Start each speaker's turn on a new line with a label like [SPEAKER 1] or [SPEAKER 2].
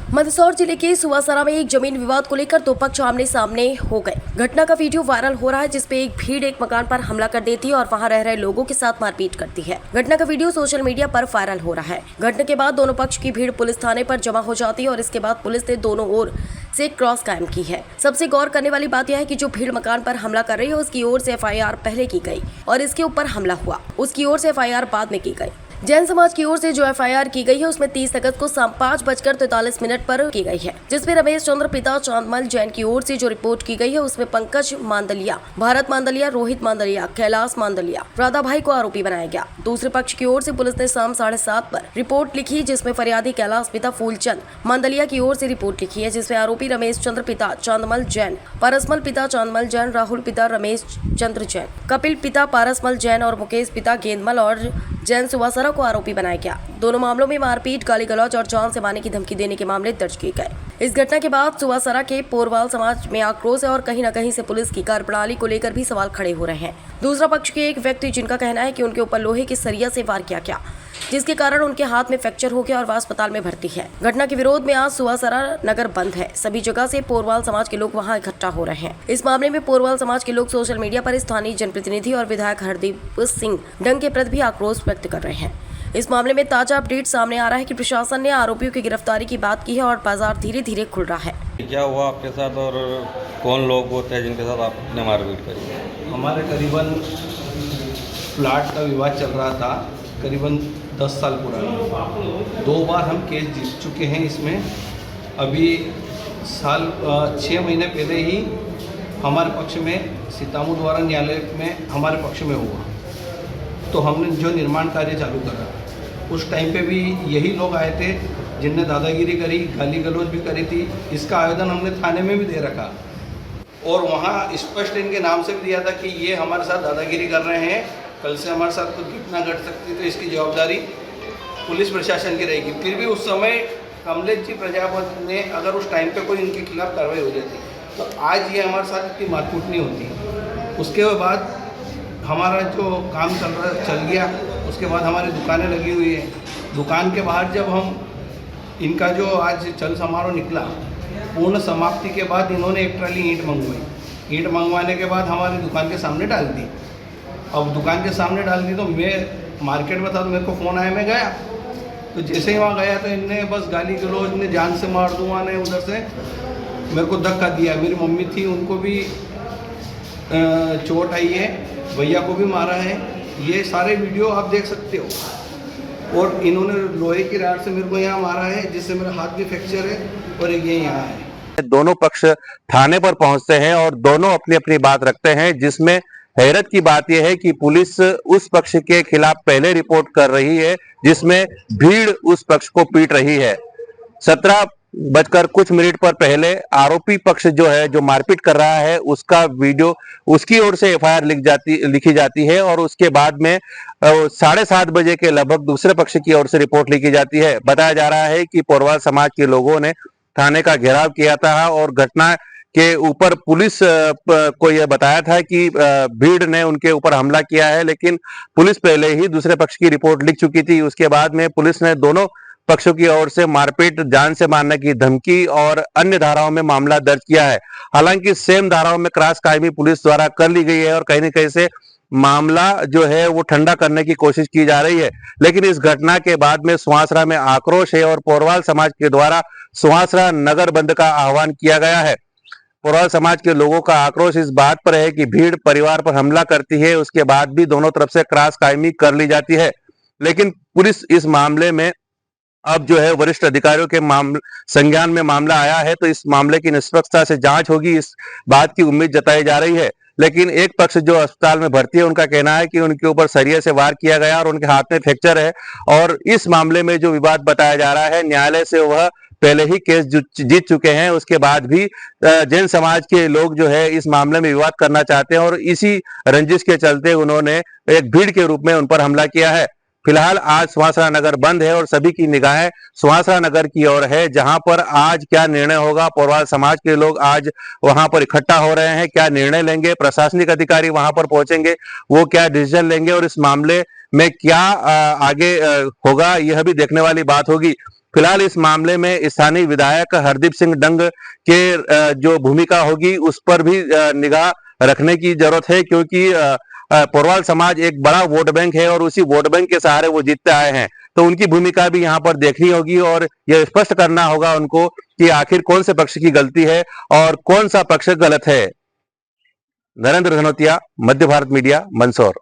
[SPEAKER 1] मंदसौर जिले के सुवासरा में एक जमीन विवाद को लेकर दो पक्ष आमने सामने हो गए। घटना का वीडियो वायरल हो रहा है, जिसपे एक भीड़ एक मकान पर हमला कर देती है और वहां रह रहे लोगों के साथ मारपीट करती है। घटना का वीडियो सोशल मीडिया पर वायरल हो रहा है। घटना के बाद दोनों पक्ष की भीड़ पुलिस थाने पर जमा हो जाती है और इसके बाद पुलिस ने दोनों ओर से क्रॉस कायम की है। सबसे गौर करने वाली बात यह है कि जो भीड़ मकान पर हमला कर रही है उसकी ओर से FIR पहले की गई और इसके ऊपर हमला हुआ उसकी ओर से FIR बाद में की गई। जैन समाज की ओर से जो FIR की गई है उसमें 30 अगस्त को शाम 5:43 पर की गई है, जिसमें रमेश चंद्र पिता चांदमल जैन की ओर से जो रिपोर्ट की गई है उसमें पंकज मांदलिया, भारत मांदलिया, रोहित मांदलिया, कैलाश मांदलिया, राधा भाई को आरोपी बनाया गया। दूसरे पक्ष की ओर से पुलिस ने शाम 7:30 पर रिपोर्ट लिखी, जिसमें फरियादी कैलाश पिता फूलचंद मांदलिया की ओर से रिपोर्ट लिखी है, जिसमें आरोपी रमेश चंद्र पिता चांदमल जैन, पारसमल पिता चांदमल जैन, राहुल पिता रमेश चंद्र जैन, कपिल पिता पारसमल जैन और मुकेश पिता गेंदमल और जैन सुवासरा को आरोपी बनाया गया। दोनों मामलों में मारपीट, गाली गलौज और जान से मारने की धमकी देने के मामले दर्ज किए गए। इस घटना के बाद सुवासरा के पोरवाल समाज में आक्रोश है और कहीं न कहीं से पुलिस की कार्यप्रणाली को लेकर भी सवाल खड़े हो रहे हैं। दूसरा पक्ष के एक व्यक्ति जिनका कहना है कि उनके ऊपर लोहे के सरिया से वार किया गया, जिसके कारण उनके हाथ में फ्रैक्चर हो गया और वह अस्पताल में भर्ती है। घटना के विरोध में आज सुवासरा नगर बंद है। सभी जगह से पोरवाल समाज के लोग वहां इकट्ठा हो रहे हैं। इस मामले में पोरवाल समाज के लोग सोशल मीडिया पर स्थानीय जनप्रतिनिधि और विधायक हरदीप सिंह डंग के प्रति भी आक्रोश व्यक्त कर रहे हैं। इस मामले में ताजा अपडेट सामने आ रहा है कि प्रशासन ने आरोपियों की गिरफ्तारी की बात की है और बाजार धीरे धीरे खुल रहा है।
[SPEAKER 2] क्या हुआ आपके साथ और कौन लोग होते हैं जिनके साथ आपने मारपीट करी?
[SPEAKER 3] हमारे करीबन प्लाट का विवाद चल रहा था, करीबन 10 साल पुराना। 2 बार हम केस जीत चुके हैं इसमें। अभी 6 महीने पहले ही हमारे पक्ष में सीतामऊ द्वारा न्यायालय में हमारे पक्ष में हुआ, तो हमने जो निर्माण कार्य चालू करा उस टाइम पे भी यही लोग आए थे जिनने दादागिरी करी, गाली गलौज भी करी थी। इसका आवेदन हमने थाने में भी दे रखा और वहाँ स्पष्ट इनके नाम से भी दिया था कि ये हमारे साथ दादागिरी कर रहे हैं, कल से हमारे साथ कुछ घटना घट सकती है तो इसकी जवाबदारी पुलिस प्रशासन की रहेगी। फिर भी उस समय कमलेश जी प्रजापति ने अगर उस टाइम पे कोई इनके खिलाफ कार्रवाई हो जाती तो आज ये हमारे साथ इतनी मारपीट नहीं होती। उसके बाद हमारा जो काम चल गया, उसके बाद हमारी दुकानें लगी हुई है। दुकान के बाहर जब हम इनका जो आज चल समारोह निकला, पूर्ण समाप्ति के बाद इन्होंने एक ट्राली ईंट मंगवाई। ईंट मंगवाने के बाद हमारी दुकान के सामने डाल दी। अब दुकान के सामने डाल दी तो मैं मार्केट में था तो मेरे को फ़ोन आया, मैं गया। तो जैसे ही वहाँ गया तो इनने बस गाली गलौज ने जान से मार दूँगा ने उधर से मेरे को धक्का दिया। मेरी मम्मी थी, उनको भी चोट आई है, भैया को भी मारा है। ये सारे वीडियो आप देख सकते हो। और इन्होंने लोहे की रॉड से मेरे को यहाँ मारा है, जिससे मेरा हाथ भी फ्रैक्चर है और एक ये यहाँ है।
[SPEAKER 4] दोनों पक्ष थाने पर पहुंचते हैं और दोनों अपनी अपनी बात रखते हैं, जिसमें हैरत की बात यह है कि पुलिस उस पक्ष के खिलाफ पहले रिपोर्ट कर रही है, जिसमें भीड़ उस पक्ष को पीट रही है। 17 कुछ मिनट पर पहले आरोपी पक्ष जो है, जो मारपीट कर रहा है, उसका वीडियो उसकी ओर से FIR लिखी जाती है और उसके बाद में 7:30 बजे के लगभग दूसरे पक्ष की ओर से रिपोर्ट लिखी जाती है। बताया जा रहा है कि पोरवाल समाज के लोगों ने थाने का घेराव किया था और घटना के ऊपर पुलिस को यह बताया था कि भीड़ ने उनके ऊपर हमला किया है, लेकिन पुलिस पहले ही दूसरे पक्ष की रिपोर्ट लिख चुकी थी। उसके बाद में पुलिस ने दोनों पक्षों की ओर से मारपीट, जान से मारने की धमकी और अन्य धाराओं में मामला दर्ज किया है। हालांकि सेम धाराओं में क्रॉस कायमी पुलिस द्वारा कर ली गई है और कहीं न कहीं से मामला जो है वो ठंडा करने की कोशिश की जा रही है। लेकिन इस घटना के बाद में सुवासरा में आक्रोश है और पोरवाल समाज के द्वारा सुवासरा नगर बंद का आह्वान किया गया है। पोरवाल समाज के लोगों का आक्रोश इस बात पर है कि भीड़ परिवार पर हमला करती है, उसके बाद भी दोनों तरफ से क्रॉस कायमी कर ली जाती है। लेकिन पुलिस इस मामले में अब जो है वरिष्ठ अधिकारियों के संज्ञान में मामला आया है, तो इस मामले की निष्पक्षता से जांच होगी, इस बात की उम्मीद जताई जा रही है। लेकिन एक पक्ष जो अस्पताल में भर्ती है, उनका कहना है कि उनके ऊपर सरिये से वार किया गया और उनके हाथ में फ्रैक्चर है और इस मामले में जो विवाद बताया जा रहा है, न्यायालय से वह पहले ही केस जीत चुके हैं। उसके बाद भी जैन समाज के लोग जो है इस मामले में विवाद करना चाहते हैं और इसी रंजिश के चलते उन्होंने एक भीड़ के रूप में उन पर हमला किया है। फिलहाल आज सुवासरा नगर बंद है और सभी की निगाहें सुवासरा नगर की ओर है, जहां पर आज क्या निर्णय होगा। पोरवाल समाज के लोग आज वहां पर इकट्ठा हो रहे हैं, क्या निर्णय लेंगे, प्रशासनिक अधिकारी वहां पर पहुंचेंगे, वो क्या डिसीजन लेंगे और इस मामले में क्या आगे होगा, यह भी देखने वाली बात होगी। फिलहाल इस मामले में स्थानीय विधायक हरदीप सिंह डंग के जो भूमिका होगी उस पर भी निगाह रखने की जरूरत है, क्योंकि पोरवाल समाज एक बड़ा वोट बैंक है और उसी वोट बैंक के सहारे वो जीतते आए हैं। तो उनकी भूमिका भी यहाँ पर देखनी होगी और यह स्पष्ट करना होगा उनको कि आखिर कौन से पक्ष की गलती है और कौन सा पक्ष गलत है। नरेंद्र धनोतिया, मध्य भारत मीडिया, मंदसौर।